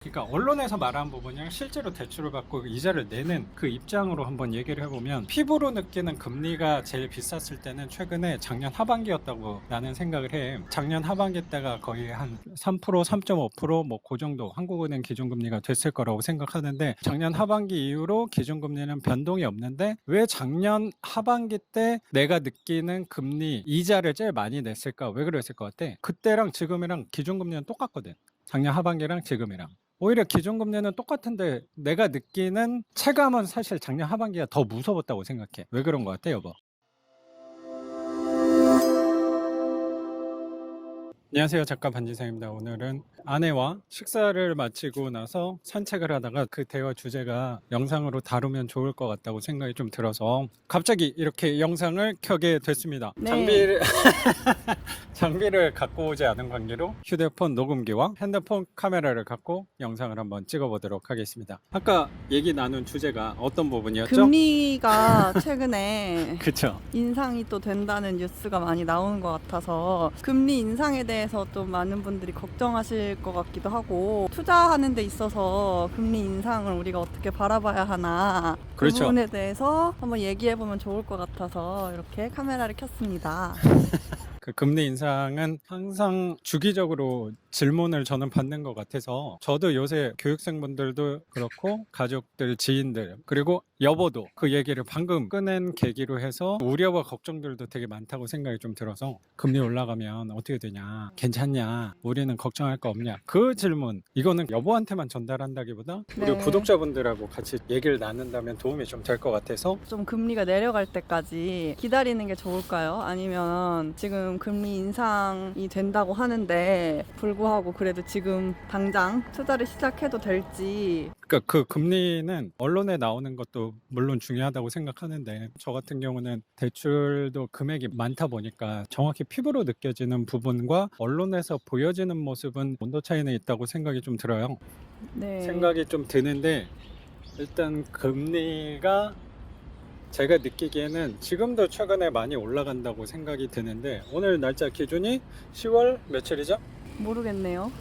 그러니까 언론에서 말한 부분이랑 실제로 대출을 받고 이자를 내는 그 입장으로 한번 얘기를 해보면, 피부로 느끼는 금리가 제일 비쌌을 때는 최근에 작년 하반기였다고 나는 생각을 해. 작년 하반기 때가 거의 한 3%, 3.5% 뭐 그 정도 한국은행 기준금리가 됐을 거라고 생각하는데, 작년 하반기 이후로 기준금리는 변동이 없는데 왜 작년 하반기 때 내가 느끼는 금리 이자를 제일 많이 냈을까? 왜 그랬을 것 같아? 그때랑 지금이랑 기준금리는 똑같거든. 작년 하반기랑 지금이랑. 오히려 기준금리는 똑같은데 내가 느끼는 체감은 사실 작년 하반기가 더 무서웠다고 생각해. 왜 그런 것 같아, 여보? 안녕하세요, 작가 반지상입니다. 오늘은 아내와 식사를 마치고 나서 산책을 하다가 그 대화 주제가 영상으로 다루면 좋을 것 같다고 생각이 좀 들어서 갑자기 이렇게 영상을 켜게 됐습니다. 네. 장비를 갖고 오지 않은 관계로 휴대폰 녹음기와 핸드폰 카메라를 갖고 영상을 한번 찍어보도록 하겠습니다. 아까 얘기 나눈 주제가 어떤 부분이었죠? 금리가 최근에 그쵸? 인상이 또 된다는 뉴스가 많이 나오는 것 같아서 금리 인상에 대해서 또 많은 분들이 걱정하실 것 같기도 하고, 투자하는 데 있어서 금리 인상을 우리가 어떻게 바라봐야 하나, 그 그렇죠. 부분에 대해서 한번 얘기해보면 좋을 것 같아서 이렇게 카메라를 켰습니다. 그 금리 인상은 항상 주기적으로 질문을 저는 받는 것 같아서, 저도 요새 교육생분들도 그렇고 가족들, 지인들, 그리고 여보도 그 얘기를 방금 꺼낸 계기로 해서 우려와 걱정들도 되게 많다고 생각이 좀 들어서, 금리 올라가면 어떻게 되냐, 괜찮냐, 우리는 걱정할 거 없냐, 그 질문, 이거는 여보한테만 전달한다기보다 우리 네. 구독자분들하고 같이 얘기를 나눈다면 도움이 좀 될 것 같아서. 좀 금리가 내려갈 때까지 기다리는 게 좋을까요? 아니면 지금 금리 인상이 된다고 하는데 불구하고 그래도 지금 당장 투자를 시작해도 될지. 그러니까 그 금리는 언론에 나오는 것도 물론 중요하다고 생각하는데, 저 같은 경우는 대출도 금액이 많다 보니까 정확히 피부로 느껴지는 부분과 언론에서 보여지는 모습은 온도 차이는 있다고 생각이 좀 들어요. 네. 생각이 좀 드는데, 일단 금리가 제가 느끼기에는 지금도 최근에 많이 올라간다고 생각이 드는데, 오늘 날짜 기준이 10월 며칠이죠? 모르겠네요.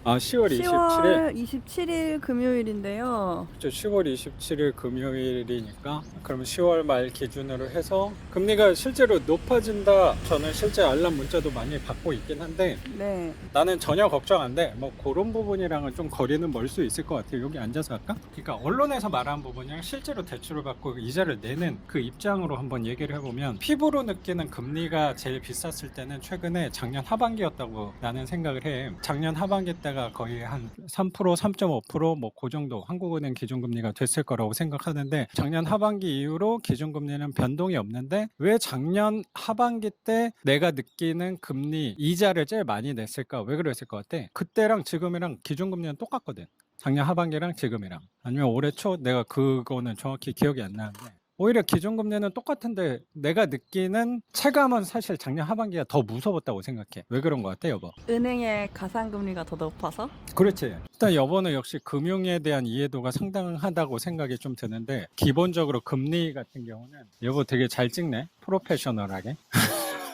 10월 27일. 10월 27일 금요일인데요. 그렇죠. 10월 27일 금요일이니까 그러면 10월 말 기준으로 해서 금리가 실제로 높아진다. 저는 실제 알람 문자도 많이 받고 있긴 한데 네. 나는 전혀 걱정 안 돼. 뭐 그런 부분이랑은 좀 거리는 멀 수 있을 것 같아요. 여기 앉아서 할까? 그러니까 언론에서 말한 부분이랑 실제로 대출을 받고 이자를 내는 그 입장으로 한번 얘기를 해보면, 피부로 느끼는 금리가 제일 비쌌을 때는 최근에 작년 하반기였다고 나는 생각을 해. 작년 하반기 때가 거의 한 3%, 3.5% 뭐 그 정도 한국은행 기준금리가 됐을 거라고 생각하는데, 작년 하반기 이후로 기준금리는 변동이 없는데 왜 작년 하반기 때 내가 느끼는 금리 이자를 제일 많이 냈을까? 왜 그랬을 것 같아? 그때랑 지금이랑 기준금리는 똑같거든. 작년 하반기랑 지금이랑. 아니면 올해 초, 내가 그거는 정확히 기억이 안 나는데 오히려 기준금리는 똑같은데 내가 느끼는 체감은 사실 작년 하반기가 더 무서웠다고 생각해. 왜 그런 것 같아, 여보? 은행의 가상금리가 더 높아서? 그렇지. 일단 여보는 역시 금융에 대한 이해도가 상당하다고 생각이 좀 드는데, 기본적으로 금리 같은 경우는 여보 되게 잘 찍네. 프로페셔널하게.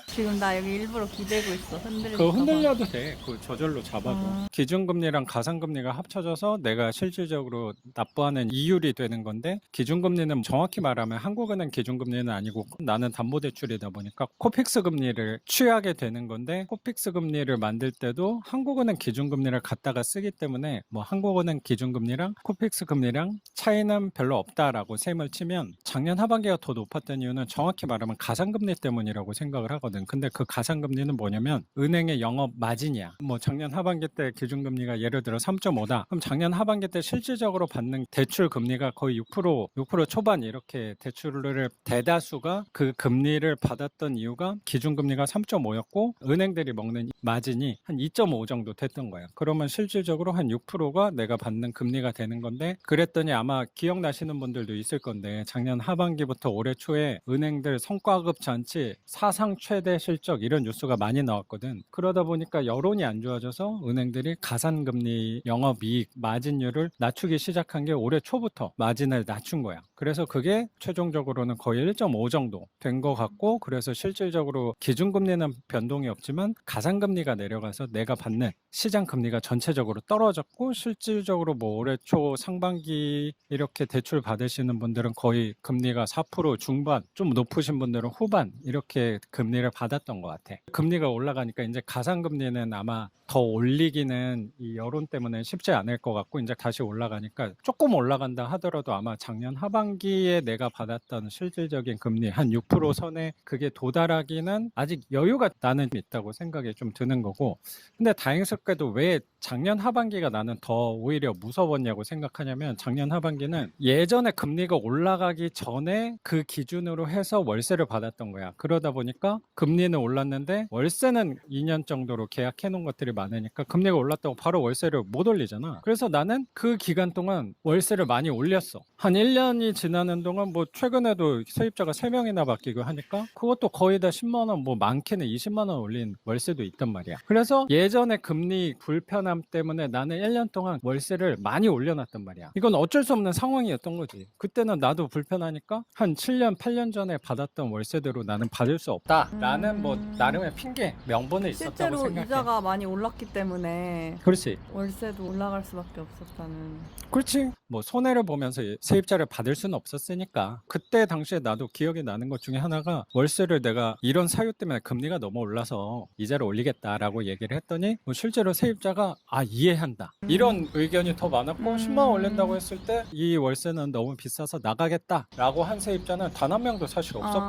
지금 나 여기 일부러 기대고 있어. 그거 흔들릴까 봐. 흔들려도 돼. 그 저절로 잡아줘. 아. 기준금리랑 가상금리가 합쳐져서 내가 실질적으로 납부하는 이율이 되는 건데, 기준금리는 정확히 말하면 한국은행 기준금리는 아니고 나는 담보대출이다 보니까 코픽스 금리를 취하게 되는 건데, 코픽스 금리를 만들 때도 한국은행 기준금리를 갖다가 쓰기 때문에 뭐 한국은행 기준금리랑 코픽스 금리랑 차이는 별로 없다라고 셈을 치면, 작년 하반기가 더 높았던 이유는 정확히 말하면 가상금리 때문이라고 생각을 하거든. 근데 그 가상금리는 뭐냐면 은행의 영업 마진이야. 뭐 작년 하반기 때 기준금리가 예를 들어 3.5다. 그럼 작년 하반기 때 실질적으로 받는 대출 금리가 거의 6% 초반, 이렇게 대출을 대다수가 그 금리를 받았던 이유가 기준금리가 3.5였고 은행들이 먹는 마진이 한 2.5 정도 됐던 거야. 그러면 실질적으로 한 6%가 내가 받는 금리가 되는 건데, 그랬더니 아마 기억나시는 분들도 있을 건데 작년 하반기부터 올해 초에 은행들 성과급 잔치, 사상 최대 실적, 이런 뉴스가 많이 나왔거든. 그러다 보니까 여론이 안 좋아져서 은행들이 가산금리, 영업이익, 마진율을 낮추기 시작한 게 올해 초부터 마진을 낮춘 거야. 그래서 그게 최종적으로는 거의 1.5 정도 된 것 같고, 그래서 실질적으로 기준금리는 변동이 없지만 가상금리가 내려가서 내가 받는 시장금리가 전체적으로 떨어졌고, 실질적으로 뭐 올해 초 상반기 이렇게 대출 받으시는 분들은 거의 금리가 4% 중반, 좀 높으신 분들은 후반 이렇게 금리를 받았던 것 같아. 금리가 올라가니까 이제 가상금리는 아마 더 올리기는 이 여론 때문에 쉽지 않을 것 같고, 이제 다시 올라가니까 조금 올라간다 하더라도 아마 작년 하반기에 내가 받았던 실질적인 금리 한 6% 선에 그게 도달하기는 아직 여유가 나는 있다고 생각이 좀 드는 거고, 근데 다행스럽게도 왜 작년 하반기가 나는 더 오히려 무서웠냐고 생각하냐면, 작년 하반기는 예전에 금리가 올라가기 전에 그 기준으로 해서 월세를 받았던 거야. 그러다 보니까 금리는 올랐는데 월세는 2년 정도로 계약해 놓은 것들이 많으니까 금리가 올랐다고 바로 월세를 못 올리잖아. 그래서 나는 그 기간 동안 월세를 많이 올렸어. 한 1년이 지나는 동안 뭐 최근에도 세입자가 3명이나 바뀌고 하니까 그것도 거의 다 10만 원, 뭐 많게는 20만 원 올린 월세도 있단 말이야. 그래서 예전에 금리 불편함 때문에 나는 1년 동안 월세를 많이 올려놨단 말이야. 이건 어쩔 수 없는 상황이었던 거지. 그때는 나도 불편하니까 한 7년, 8년 전에 받았던 월세대로 나는 받을 수 없다 라는 뭐 나름의 핑계, 명분이 있었다고 실제로 생각해. 이자가 많이 올랐기 때문에 그렇지. 월세도 올라갈 수밖에 없었다는. 그렇지. 뭐 손해를 보면서 세입자를 받을 수는 없었으니까. 그때 당시에 나도 기억이 나는 것 중에 하나가, 월세를 내가 이런 사유 때문에 금리가 너무 올라서 이자를 올리겠다라고 얘기를 했더니 뭐 실제로 세입자가 이해한다 이런 의견이 더 많았고, 10만 원 올린다고 했을 때 이 월세는 너무 비싸서 나가겠다라고 한 세입자는 단 한 명도 사실 없었다.